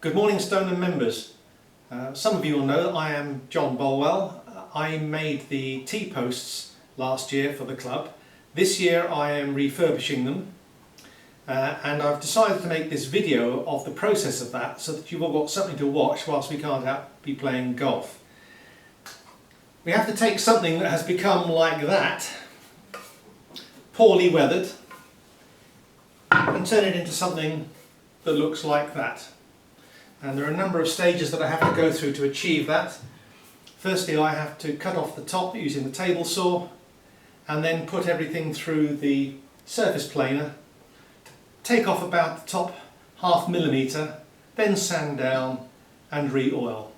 Good morning, Stoneham members. Some of you will know I am John Bolwell. I made the T-posts last year for the club. This year I am refurbishing them and I've decided to make this video of the process of that so that you've all got something to watch whilst we can't be playing golf. We have to take something that has become like that, poorly weathered, and turn it into something that looks like that. And there are a number of stages that I have to go through to achieve that. Firstly, I have to cut off the top using the table saw and then put everything through the surface planer, take off about the top ½ millimetre, then sand down and re-oil.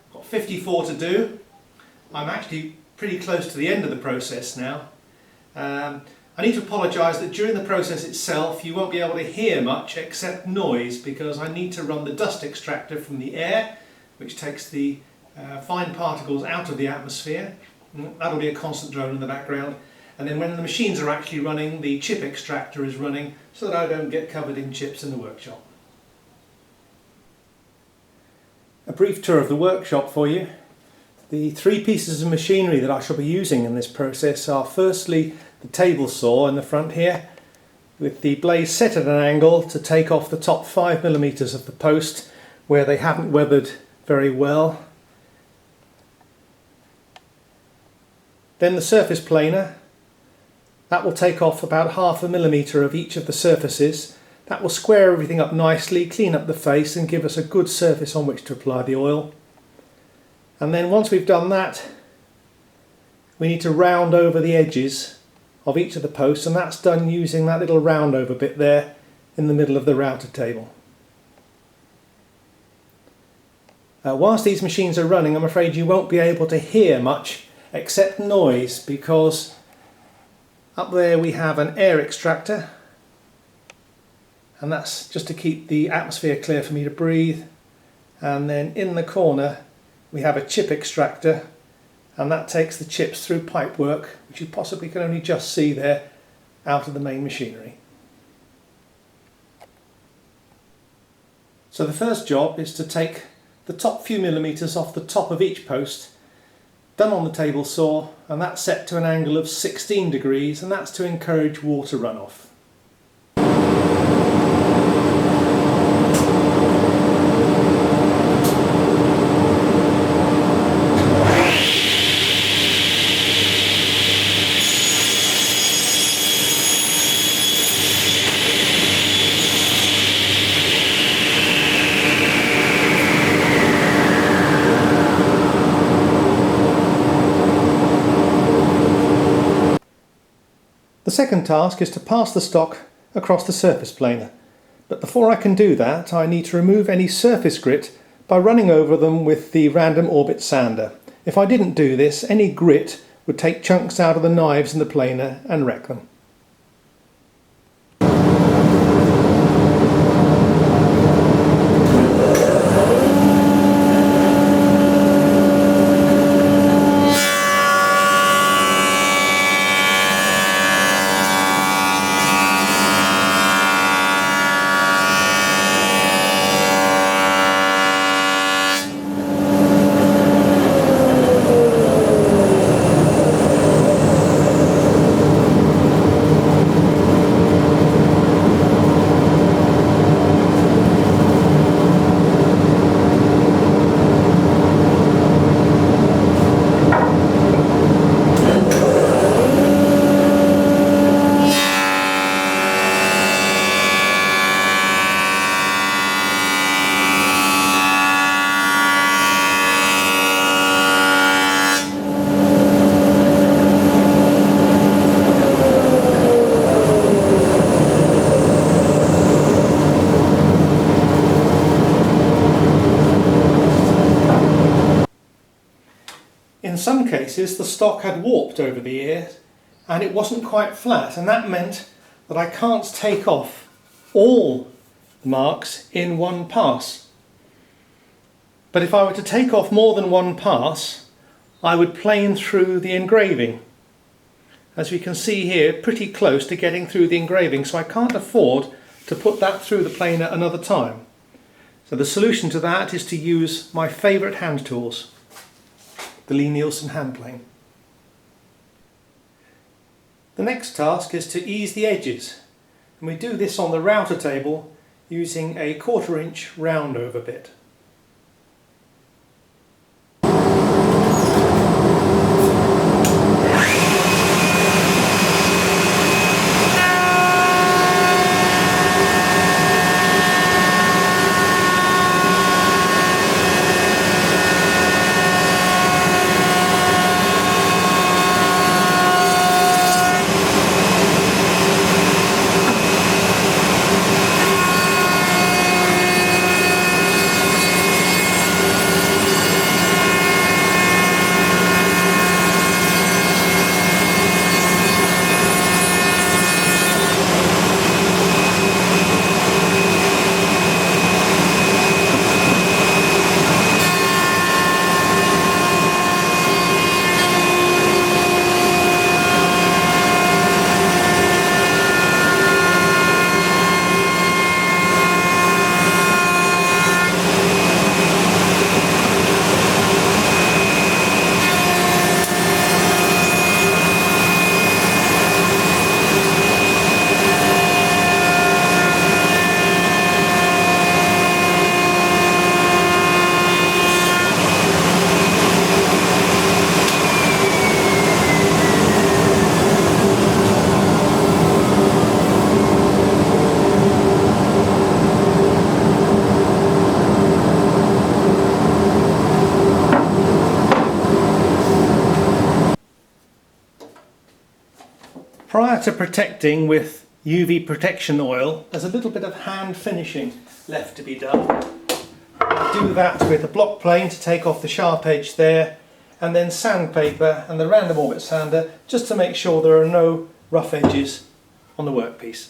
I've got 54 to do. I'm actually pretty close to the end of the process now. I need to apologise that during the process itself you won't be able to hear much except noise, because I need to run the dust extractor from the air, which takes the fine particles out of the atmosphere. That'll be a constant drone in the background. And then when the machines are actually running, the chip extractor is running so that I don't get covered in chips in the workshop. A brief tour of the workshop for you. The three pieces of machinery that I shall be using in this process are firstly the table saw in the front here, with the blade set at an angle to take off the top 5 millimeters of the post where they haven't weathered very well. Then the surface planer, that will take off about ½ millimeter of each of the surfaces. That will square everything up nicely, clean up the face and give us a good surface on which to apply the oil. And then once we've done that, we need to round over the edges of each of the posts, and that's done using that little round over bit there in the middle of the router table. Whilst these machines are running, I'm afraid you won't be able to hear much except noise, because up there we have an air extractor, and that's just to keep the atmosphere clear for me to breathe. And then in the corner we have a chip extractor, and that takes the chips through pipework, which you possibly can only just see there, out of the main machinery. So the first job is to take the top few millimeters off the top of each post, done on the table saw, and that's set to an angle of 16 degrees, and that's to encourage water runoff. The second task is to pass the stock across the surface planer, but before I can do that I need to remove any surface grit by running over them with the random orbit sander. If I didn't do this, any grit would take chunks out of the knives in the planer and wreck them. In some cases the stock had warped over the years and it wasn't quite flat, and that meant that I can't take off all the marks in one pass. But if I were to take off more than one pass, I would plane through the engraving. As we can see here, pretty close to getting through the engraving, so I can't afford to put that through the planer another time. So the solution to that is to use my favourite hand tools, the Lie-Nielsen hand plane. The next task is to ease the edges, and we do this on the router table using a 1/4 inch round over bit. Prior to protecting with UV protection oil, there's a little bit of hand finishing left to be done. Do that with a block plane to take off the sharp edge there, and then sandpaper and the random orbit sander just to make sure there are no rough edges on the workpiece.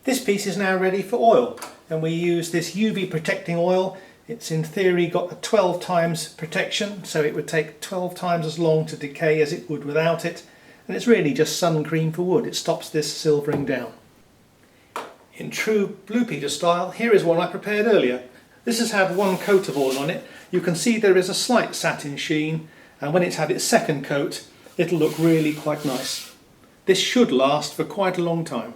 This piece is now ready for oil, and we use this UV protecting oil. It's in theory got a 12 times protection, so it would take 12 times as long to decay as it would without it, and it's really just sun cream for wood. It stops this silvering down. In true Blue Peter style, here is one I prepared earlier. This has had one coat of oil on it. You can see there is a slight satin sheen, and when it's had its second coat it'll look really quite nice. This should last for quite a long time.